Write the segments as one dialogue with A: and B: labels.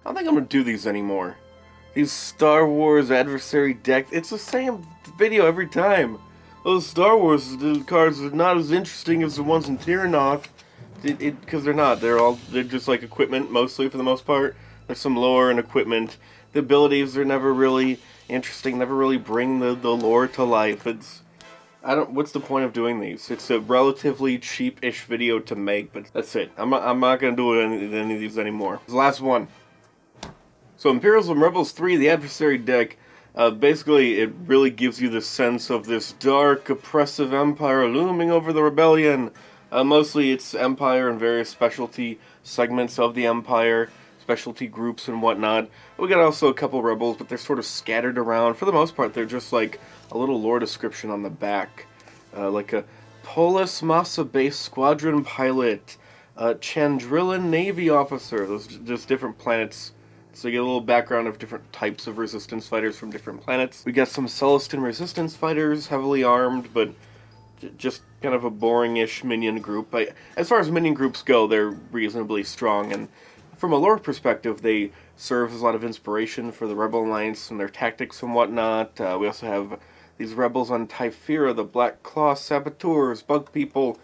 A: I don't think I'm gonna do these anymore. These Star Wars adversary deck, it's the same video every time. Those Star Wars cards are not as interesting as the ones in Tyrannoth. Because they're not. They're just like equipment, mostly for the most part. There's some lore and equipment. The abilities are never really interesting, never really bring the lore to life. What's the point of doing these? It's a relatively cheap-ish video to make, but that's it. I'm not gonna do any of these anymore. The last one. So Imperials and Rebels 3, the adversary deck, basically it really gives you the sense of this dark, oppressive empire looming over the rebellion. Mostly it's empire and various specialty segments of the empire, specialty groups and whatnot. We got also a couple rebels, but they're sort of scattered around. For the most part, they're just like a little lore description on the back. Like a Polis Massa base squadron pilot, CHANDRILAN Navy officer. Those are just different planets. So you get a little background of different types of resistance fighters from different planets. We got some Celestin resistance fighters, heavily armed, but just kind of a boring-ish minion group. As far as minion groups go, they're reasonably strong, and from a lore perspective, they serve as a lot of inspiration for the Rebel Alliance and their tactics and whatnot. We also have these rebels on Typhira, the Black Claw Saboteurs, Bug People.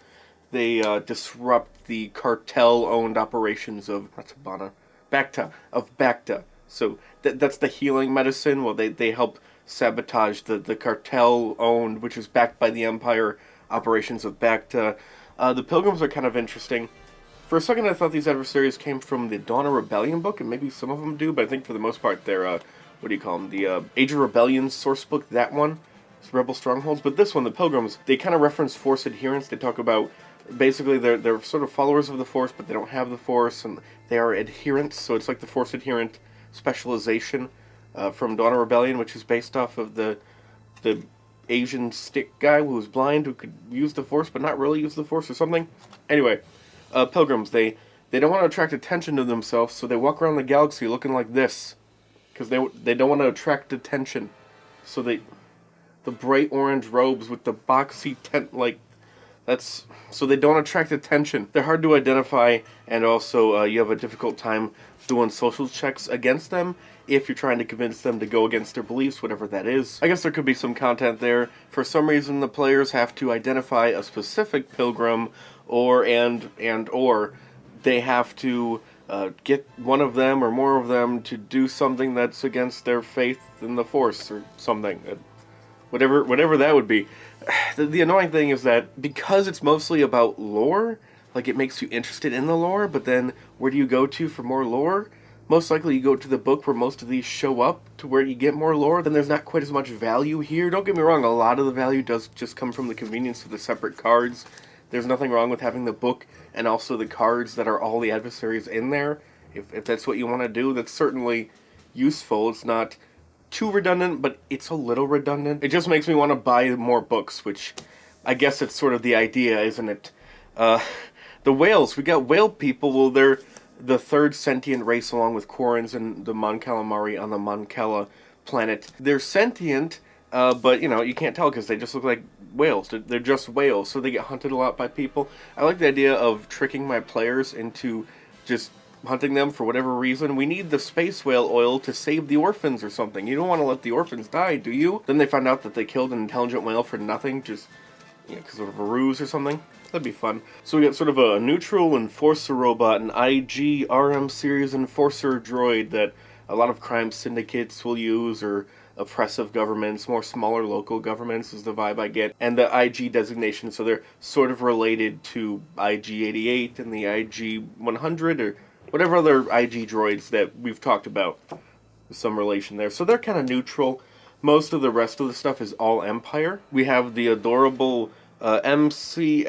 A: They disrupt the cartel-owned operations of Bacta. So that's the healing medicine. Well, they help sabotage the cartel-owned, which is backed by the Empire, operations of Bacta. The Pilgrims are kind of interesting. For a second, I thought these adversaries came from the Dawn of Rebellion book, and maybe some of them do, but I think for the most part they're, what do you call them? The Age of Rebellion source book, that one. It's Rebel Strongholds. But this one, the Pilgrims, they kind of reference Force adherence. They talk about, basically, they're sort of followers of the Force, but they don't have the Force, and they are adherents, so it's like the Force adherent specialization from Dawn of Rebellion, which is based off of the Asian stick guy who was blind, who could use the Force but not really use the Force or something. Anyway, Pilgrims, they don't want to attract attention to themselves, so they walk around the galaxy looking like this. Because they don't want to attract attention. So the bright orange robes with the boxy tent, so they don't attract attention. They're hard to identify, and also you have a difficult time doing social checks against them if you're trying to convince them to go against their beliefs, whatever that is. I guess there could be some content there. For some reason, the players have to identify a specific pilgrim, or they have to get one of them or more of them to do something that's against their faith in the Force or something. Whatever that would be. The annoying thing is that because it's mostly about lore, like it makes you interested in the lore, but then where do you go to for more lore? Most likely you go to the book where most of these show up to where you get more lore, then there's not quite as much value here. Don't get me wrong, a lot of the value does just come from the convenience of the separate cards. There's nothing wrong with having the book and also the cards that are all the adversaries in there. If that's what you want to do, that's certainly useful. It's not too redundant, but it's a little redundant. It just makes me want to buy more books, which I guess it's sort of the idea, isn't it? The whales, we got whale people. Well, they're the third sentient race along with Quarrens and the Mon Calamari on the Mon Cala planet. They're sentient, but, you can't tell because they just look like whales. They're just whales, so they get hunted a lot by people. I like the idea of tricking my players into just hunting them for whatever reason. We need the space whale oil to save the orphans or something. You don't want to let the orphans die, do you? Then they found out that they killed an intelligent whale for nothing, just because of a ruse or something. That'd be fun. So we got sort of a neutral enforcer robot, an IG RM series enforcer droid that a lot of crime syndicates will use, or oppressive governments, more smaller local governments is the vibe I get, and the IG designation, so they're sort of related to IG-88 and the IG-100, or whatever other IG droids that we've talked about. There's some relation there. So they're kind of neutral. Most of the rest of the stuff is all Empire. We have the adorable MC...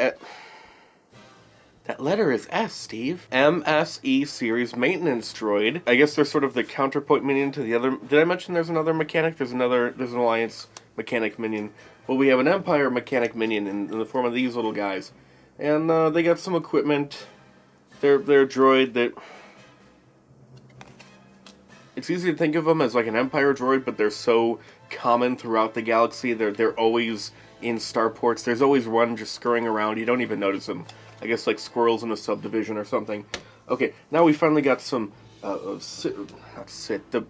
A: That letter is S, Steve. MSE series maintenance droid. I guess they're sort of the counterpoint minion to the other... Did I mention there's another mechanic? There's an Alliance mechanic minion. Well, we have an Empire mechanic minion in the form of these little guys. And they got some equipment. They're a droid that... It's easy to think of them as like an Empire droid, but they're so common throughout the galaxy. They're always in starports. There's always one just scurrying around. You don't even notice them. I guess like squirrels in a subdivision or something. Okay, now we finally got some not Sith, the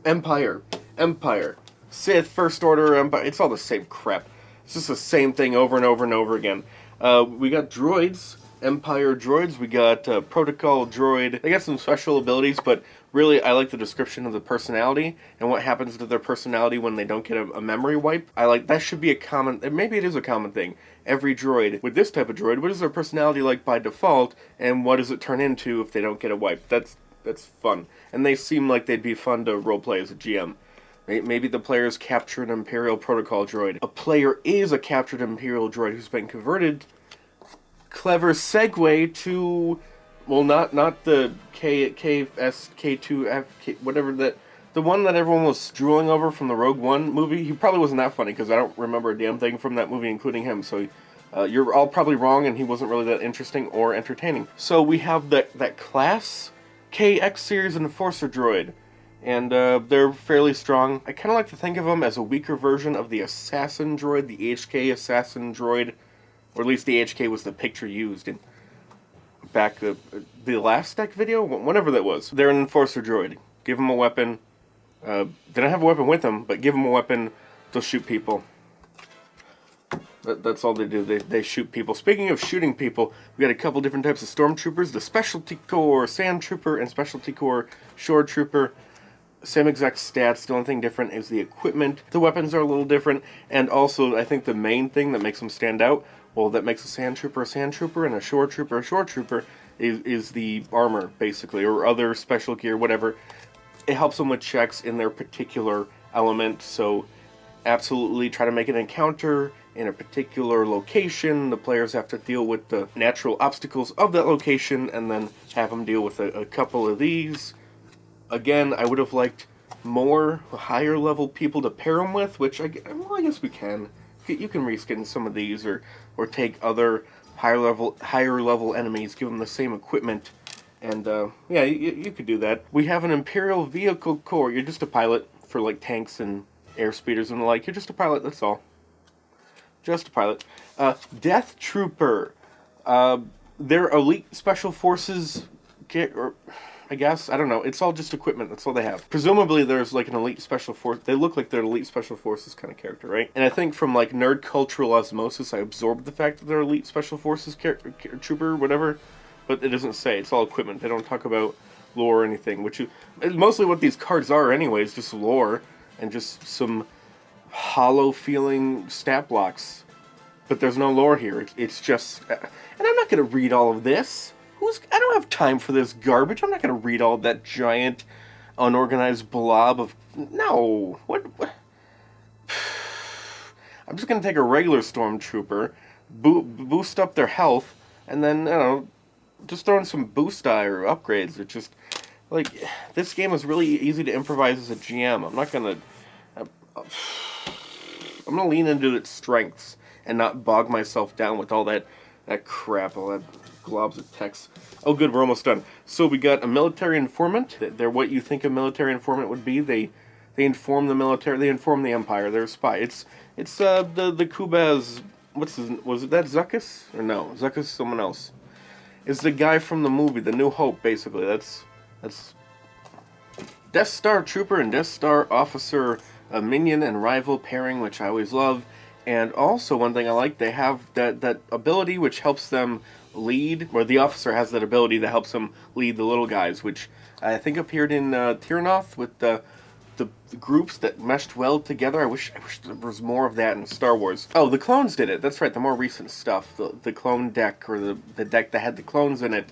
A: Empire, Sith, First Order, Empire. It's all the same crap. It's just the same thing over and over and over again. We got droids, Empire droids. We got Protocol droid. They got some special abilities, but really, I like the description of the personality and what happens to their personality when they don't get a memory wipe. I like that should be a common. Maybe it is a common thing. Every droid with this type of droid, what is their personality like by default, and what does it turn into if they don't get a wipe? That's fun, and they seem like they'd be fun to roleplay as a GM. Maybe the players capture an Imperial Protocol droid. A player is a captured Imperial droid who's been converted. Clever segue to, well, not the K2F, whatever that, the one that everyone was drooling over from the Rogue One movie. He probably wasn't that funny because I don't remember a damn thing from that movie, including him. So you're all probably wrong, and he wasn't really that interesting or entertaining. So we have that class KX series Enforcer droid. And they're fairly strong. I kind of like to think of them as a weaker version of the Assassin droid, the HK Assassin droid. Or at least the HK was the picture used in back the last deck video? Whenever that was. They're an Enforcer droid. Give them a weapon. They don't have a weapon with them, but give them a weapon. They'll shoot people. That's all they do. They shoot people. Speaking of shooting people, we got a couple different types of Stormtroopers. The Specialty Corps Sandtrooper and Specialty Corps Shore Trooper. Same exact stats, the only thing different is the equipment. The weapons are a little different, and also I think the main thing that makes them stand out, well, that makes a Sandtrooper and a Shore Trooper is the armor, basically, or other special gear, whatever. It helps them with checks in their particular element, so absolutely try to make an encounter in a particular location. The players have to deal with the natural obstacles of that location, and then have them deal with a couple of these. Again, I would have liked more higher level people to pair them with, which I guess we can. You can reskin some of these, or take other higher level enemies, give them the same equipment, and yeah, you could do that. We have an Imperial Vehicle Corps. You're just a pilot for like tanks and air speeders and the like. You're just a pilot. That's all. Just a pilot. Death Trooper. They're elite special forces. I guess. I don't know. It's all just equipment. That's all they have. Presumably there's like an elite special force. They look like they're an elite special forces kind of character, right? And I think from like nerd cultural osmosis, I absorbed the fact that they're elite special forces trooper, whatever. But it doesn't say. It's all equipment. They don't talk about lore or anything. Mostly what these cards are anyway is just lore and just some hollow feeling stat blocks. But there's no lore here. It's just... and I'm not going to read all of this. I don't have time for this garbage. I'm not going to read all that giant, unorganized blob of... No. What? I'm just going to take a regular Stormtrooper, boost up their health, and then, I don't know, just throw in some boost die or upgrades. It's just... Like, this game is really easy to improvise as a GM. I'm not going to... I'm going to lean into its strengths and not bog myself down with all that crap, all that... globs of text. Oh good, we're almost done. So we got a military informant. They're what you think a military informant would be. They inform the military, they inform the Empire, they're a spy. It's the Kubaz, was it that Zuckuss? Or no, Zuckuss is someone else. It's the guy from the movie, The New Hope, basically. That's Death Star Trooper and Death Star Officer, a minion and rival pairing, which I always love. And also, one thing I like, they have that ability which helps them lead, or the officer has that ability that helps them lead the little guys, which I think appeared in Tyranoth with the groups that meshed well together. I wish there was more of that in Star Wars. Oh, the clones did it. That's right, the more recent stuff. The clone deck, or the deck that had the clones in it,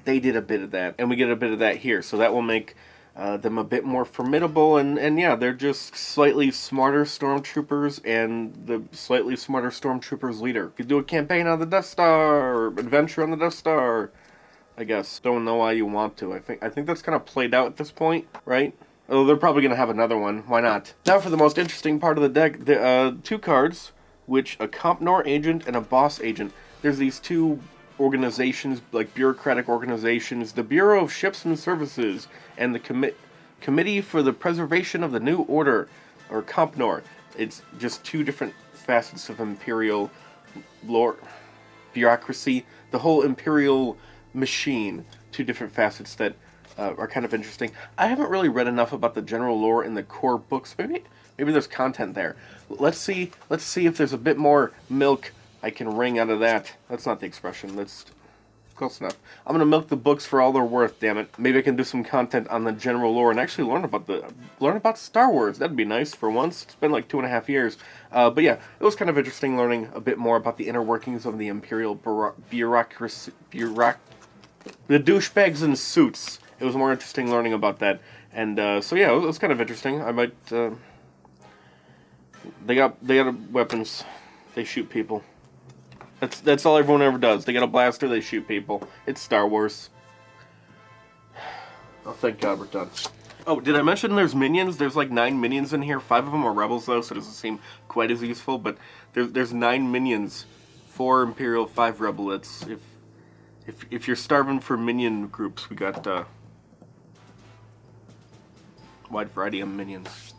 A: they did a bit of that. And we get a bit of that here, so that will make... them a bit more formidable, and yeah, they're just slightly smarter stormtroopers, and the slightly smarter stormtroopers leader. You could do a campaign on the Death Star, or adventure on the Death Star, I guess. Don't know why you want to. I think that's kind of played out at this point, right? Oh, they're probably going to have another one. Why not? Now for the most interesting part of the deck, the two cards, which a COMPNOR agent and a boss agent. There's these two organizations, like bureaucratic organizations, the Bureau of Ships and Services and the Committee for the Preservation of the New Order, or COMPNOR. It's just two different facets of Imperial lore, bureaucracy, the whole Imperial machine, two different facets that are kind of interesting. I haven't really read enough about the general lore in the core books. Maybe there's content there. Let's see if there's a bit more milk I can wring out of that. That's not the expression. That's close enough. I'm gonna milk the books for all they're worth. Damn it. Maybe I can do some content on the general lore and actually learn about Star Wars. That'd be nice for once. It's been like 2.5 years. But yeah, it was kind of interesting learning a bit more about the inner workings of the Imperial bureaucracy. The douchebags in suits. It was more interesting learning about that. And so yeah, it was kind of interesting. I might. They got weapons. They shoot people. That's all everyone ever does. They got a blaster, they shoot people. It's Star Wars. Oh, thank God we're done. Oh, did I mention there's minions? There's like 9 minions in here. 5 of them are rebels though, so it doesn't seem quite as useful. But there's 9 minions, 4 Imperial, 5 rebel. It's if you're starving for minion groups, we got wide variety of minions.